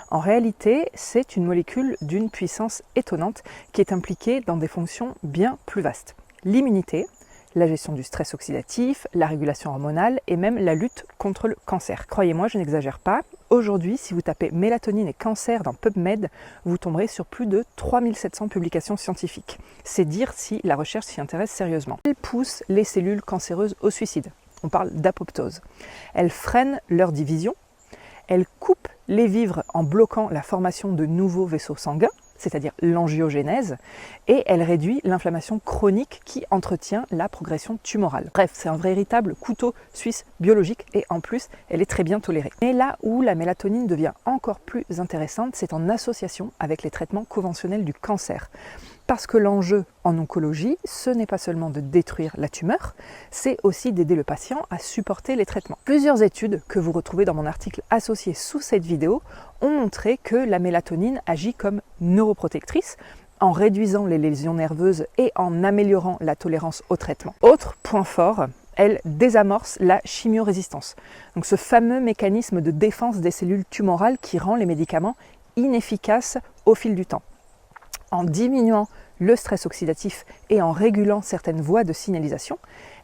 En réalité, c'est une molécule d'une puissance étonnante qui est impliquée dans des fonctions bien plus vastes. L'immunité, la gestion du stress oxydatif, la régulation hormonale et même la lutte contre le cancer. Croyez-moi, je n'exagère pas. Aujourd'hui, si vous tapez mélatonine et cancer dans PubMed, vous tomberez sur plus de 3700 publications scientifiques. C'est dire si la recherche s'y intéresse sérieusement. Elle pousse les cellules cancéreuses au suicide. On parle d'apoptose. Elle freine leur division. Elle coupe les vivres en bloquant la formation de nouveaux vaisseaux sanguins, c'est-à-dire l'angiogénèse, et elle réduit l'inflammation chronique qui entretient la progression tumorale. Bref, c'est un véritable couteau suisse biologique et en plus, elle est très bien tolérée. Mais là où la mélatonine devient encore plus intéressante, c'est en association avec les traitements conventionnels du cancer. Parce que l'enjeu en oncologie, ce n'est pas seulement de détruire la tumeur, c'est aussi d'aider le patient à supporter les traitements. Plusieurs études que vous retrouvez dans mon article associé sous cette vidéo ont montré que la mélatonine agit comme neuroprotectrice en réduisant les lésions nerveuses et en améliorant la tolérance au traitement. Autre point fort, elle désamorce la chimiorésistance. Donc ce fameux mécanisme de défense des cellules tumorales qui rend les médicaments inefficaces au fil du temps. En diminuant le stress oxydatif et en régulant certaines voies de signalisation,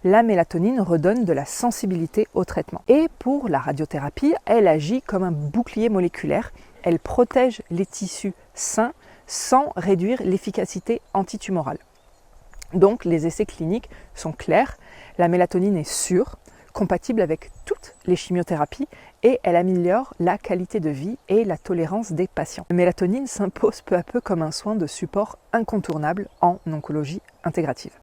la mélatonine redonne de la sensibilité au traitement. Et pour la radiothérapie, elle agit comme un bouclier moléculaire. Elle protège les tissus sains sans réduire l'efficacité antitumorale. Donc les essais cliniques sont clairs, la mélatonine est sûre, compatible avec toutes les chimiothérapies et elle améliore la qualité de vie et la tolérance des patients. La mélatonine s'impose peu à peu comme un soin de support incontournable en oncologie intégrative.